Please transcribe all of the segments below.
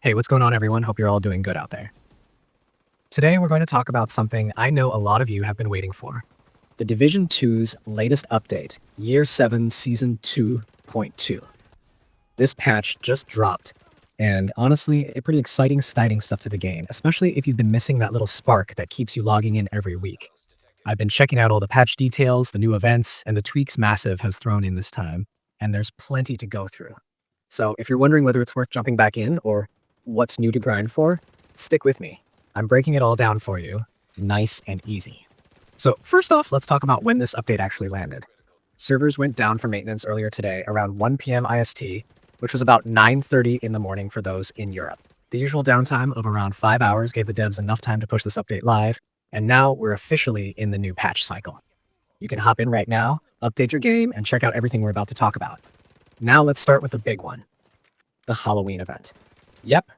Hey, what's going on, everyone? Hope you're all doing good out there. Today, we're going to talk about something I know a lot of you have been waiting for. The Division 2's latest update, Year 7 Season 2.2. This patch just dropped, and honestly, a pretty exciting stuff to the game, especially if you've been missing that little spark that keeps you logging in every week. I've been checking out all the patch details, the new events, and the tweaks Massive has thrown in this time, and there's plenty to go through. So if you're wondering whether it's worth jumping back in or what's new to grind for, stick with me. I'm breaking it all down for you, nice and easy. So first off, let's talk about when this update actually landed. Servers went down for maintenance earlier today around 1 p.m. IST, which was about 9:30 in the morning for those in Europe. The usual downtime of around 5 hours gave the devs enough time to push this update live, and now we're officially in the new patch cycle. You can hop in right now, update your game, and check out everything we're about to talk about. Now let's start with the big one, the Halloween event. Yep,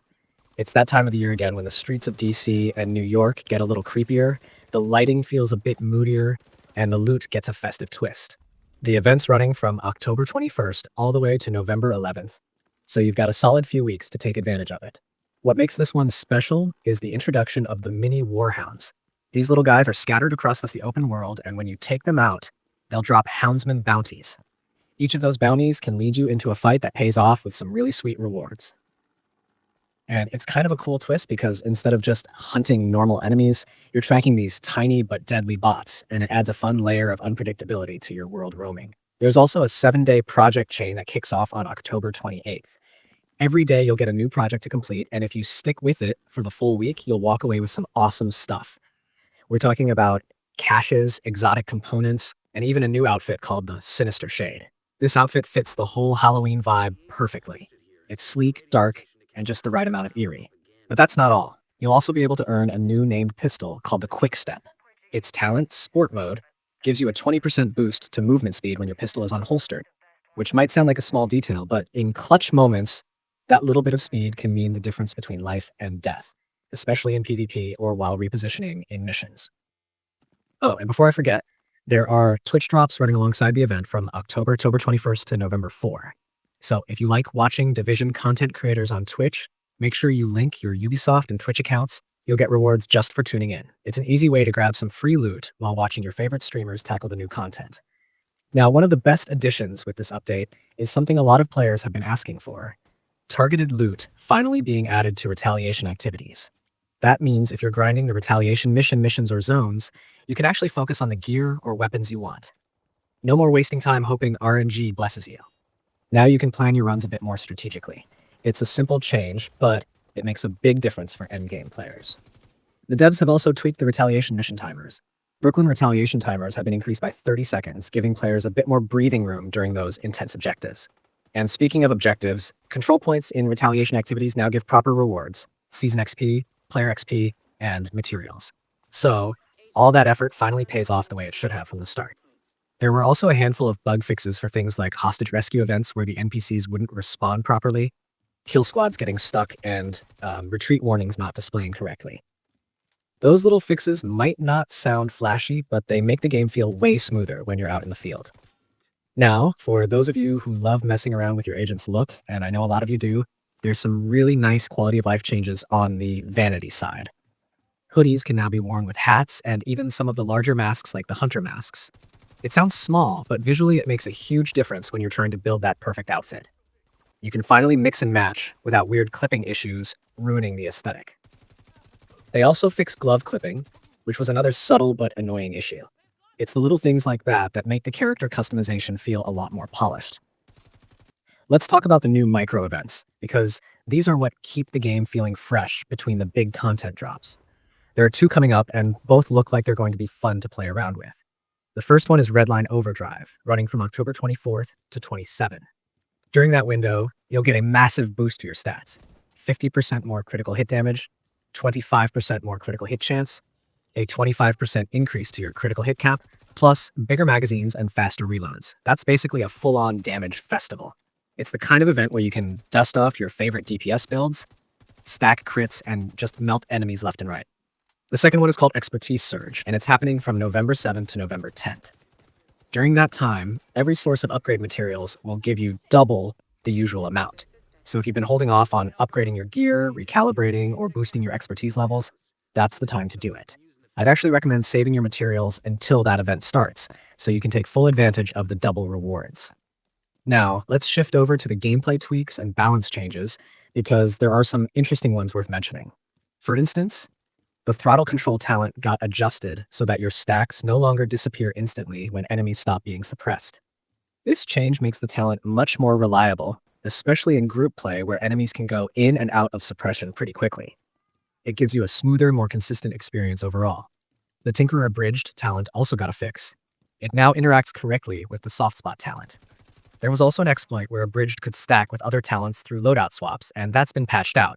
it's that time of the year again when the streets of DC and New York get a little creepier, the lighting feels a bit moodier, and the loot gets a festive twist. The event's running from October 21st all the way to November 11th, so you've got a solid few weeks to take advantage of it. What makes this one special is the introduction of the Mini Warhounds. These little guys are scattered across the open world, and when you take them out, they'll drop Houndsman bounties. Each of those bounties can lead you into a fight that pays off with some really sweet rewards. And it's kind of a cool twist because instead of just hunting normal enemies, you're tracking these tiny but deadly bots, and it adds a fun layer of unpredictability to your world roaming. There's also a 7-day project chain that kicks off on October 28th. Every day you'll get a new project to complete, and if you stick with it for the full week, you'll walk away with some awesome stuff. We're talking about caches, exotic components, and even a new outfit called the Sinister Shade. This outfit fits the whole Halloween vibe perfectly. It's sleek, dark, and just the right amount of eerie. But that's not all. You'll also be able to earn a new named pistol called the Quickstep. Its talent, Sport Mode, gives you a 20% boost to movement speed when your pistol is unholstered, which might sound like a small detail, but in clutch moments, that little bit of speed can mean the difference between life and death, especially in PvP or while repositioning in missions. Oh, and before I forget, there are Twitch drops running alongside the event from October 21st to November 4. So if you like watching Division content creators on Twitch, make sure you link your Ubisoft and Twitch accounts. You'll get rewards just for tuning in. It's an easy way to grab some free loot while watching your favorite streamers tackle the new content. Now, one of the best additions with this update is something a lot of players have been asking for: targeted loot finally being added to Retaliation activities. That means if you're grinding the Retaliation missions or zones, you can actually focus on the gear or weapons you want. No more wasting time hoping RNG blesses you. Now you can plan your runs a bit more strategically. It's a simple change, but it makes a big difference for endgame players. The devs have also tweaked the Retaliation mission timers. Brooklyn Retaliation timers have been increased by 30 seconds, giving players a bit more breathing room during those intense objectives. And speaking of objectives, control points in Retaliation activities now give proper rewards: Season XP, Player XP, and materials. So, all that effort finally pays off the way it should have from the start. There were also a handful of bug fixes for things like hostage rescue events where the NPCs wouldn't respond properly, kill squads getting stuck, and retreat warnings not displaying correctly. Those little fixes might not sound flashy, but they make the game feel way smoother when you're out in the field. Now, for those of you who love messing around with your agent's look, and I know a lot of you do, there's some really nice quality of life changes on the Vanity side. Hoodies can now be worn with hats and even some of the larger masks like the hunter masks. It sounds small, but visually it makes a huge difference when you're trying to build that perfect outfit. You can finally mix and match without weird clipping issues ruining the aesthetic. They also fixed glove clipping, which was another subtle but annoying issue. It's the little things like that that make the character customization feel a lot more polished. Let's talk about the new micro events, because these are what keep the game feeling fresh between the big content drops. There are 2 coming up, and both look like they're going to be fun to play around with. The first one is Redline Overdrive, running from October 24th to 27. During that window, you'll get a massive boost to your stats: 50% more critical hit damage, 25% more critical hit chance, a 25% increase to your critical hit cap, plus bigger magazines and faster reloads. That's basically a full-on damage festival. It's the kind of event where you can dust off your favorite DPS builds, stack crits, and just melt enemies left and right. The second one is called Expertise Surge, and it's happening from November 7th to November 10th. During that time, every source of upgrade materials will give you double the usual amount. So if you've been holding off on upgrading your gear, recalibrating, or boosting your expertise levels, that's the time to do it. I'd actually recommend saving your materials until that event starts, so you can take full advantage of the double rewards. Now, let's shift over to the gameplay tweaks and balance changes, because there are some interesting ones worth mentioning. For instance, the throttle control talent got adjusted so that your stacks no longer disappear instantly when enemies stop being suppressed. This change makes the talent much more reliable, especially in group play where enemies can go in and out of suppression pretty quickly. It gives you a smoother, more consistent experience overall. The Tinkerer Abridged talent also got a fix. It now interacts correctly with the soft spot talent. There was also an exploit where Abridged could stack with other talents through loadout swaps, and that's been patched out.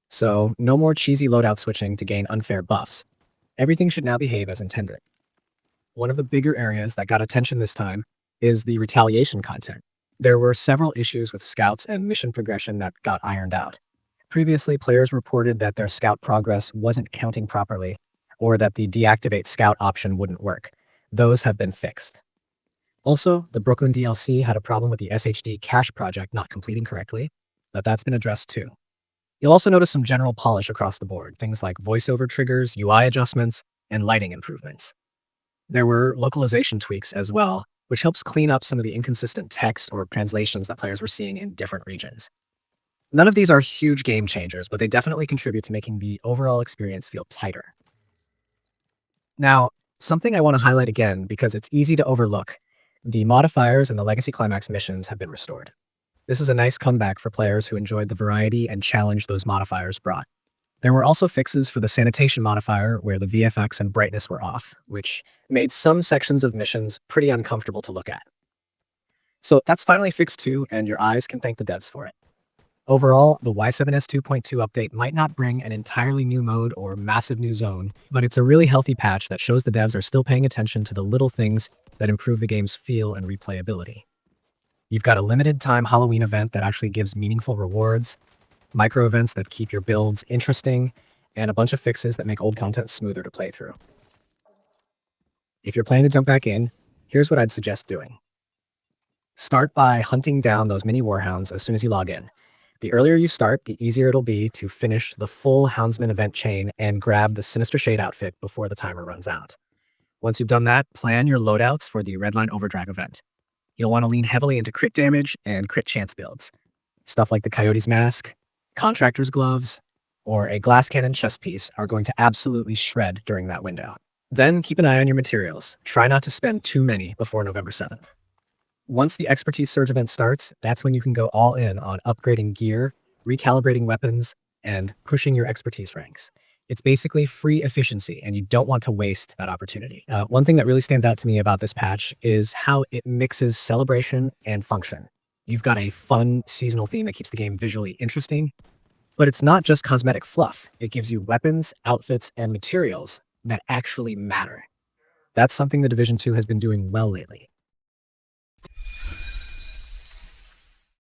So, no more cheesy loadout switching to gain unfair buffs. Everything should now behave as intended. One of the bigger areas that got attention this time is the Retaliation content. There were several issues with scouts and mission progression that got ironed out. Previously, players reported that their scout progress wasn't counting properly, or that the deactivate scout option wouldn't work. Those have been fixed. Also, the Brooklyn DLC had a problem with the SHD cache project not completing correctly, but that's been addressed too. You'll also notice some general polish across the board, things like voiceover triggers, UI adjustments, and lighting improvements. There were localization tweaks as well, which helps clean up some of the inconsistent text or translations that players were seeing in different regions. None of these are huge game changers, but they definitely contribute to making the overall experience feel tighter. Now, something I want to highlight again because it's easy to overlook, the modifiers and the Legacy Climax missions have been restored. This is a nice comeback for players who enjoyed the variety and challenge those modifiers brought. There were also fixes for the sanitation modifier where the VFX and brightness were off, which made some sections of missions pretty uncomfortable to look at. So that's finally fixed too, and your eyes can thank the devs for it. Overall, the Y7S2.2 update might not bring an entirely new mode or massive new zone, but it's a really healthy patch that shows the devs are still paying attention to the little things that improve the game's feel and replayability. You've got a limited time Halloween event that actually gives meaningful rewards, micro events that keep your builds interesting, and a bunch of fixes that make old content smoother to play through. If you're planning to jump back in, here's what I'd suggest doing. Start by hunting down those Mini Warhounds as soon as you log in. The earlier you start, the easier it'll be to finish the full Houndsman event chain and grab the Sinister Shade outfit before the timer runs out. Once you've done that, plan your loadouts for the Redline Overdrive event. You'll want to lean heavily into crit damage and crit chance builds. Stuff like the Coyote's Mask, Contractor's Gloves, or a Glass Cannon chest piece are going to absolutely shred during that window. Then keep an eye on your materials. Try not to spend too many before November 7th. Once the Expertise Surge event starts, that's when you can go all in on upgrading gear, recalibrating weapons, and pushing your expertise ranks. It's basically free efficiency, and you don't want to waste that opportunity. One thing that really stands out to me about this patch is how it mixes celebration and function. You've got a fun seasonal theme that keeps the game visually interesting, but it's not just cosmetic fluff. It gives you weapons, outfits, and materials that actually matter. That's something the Division 2 has been doing well lately.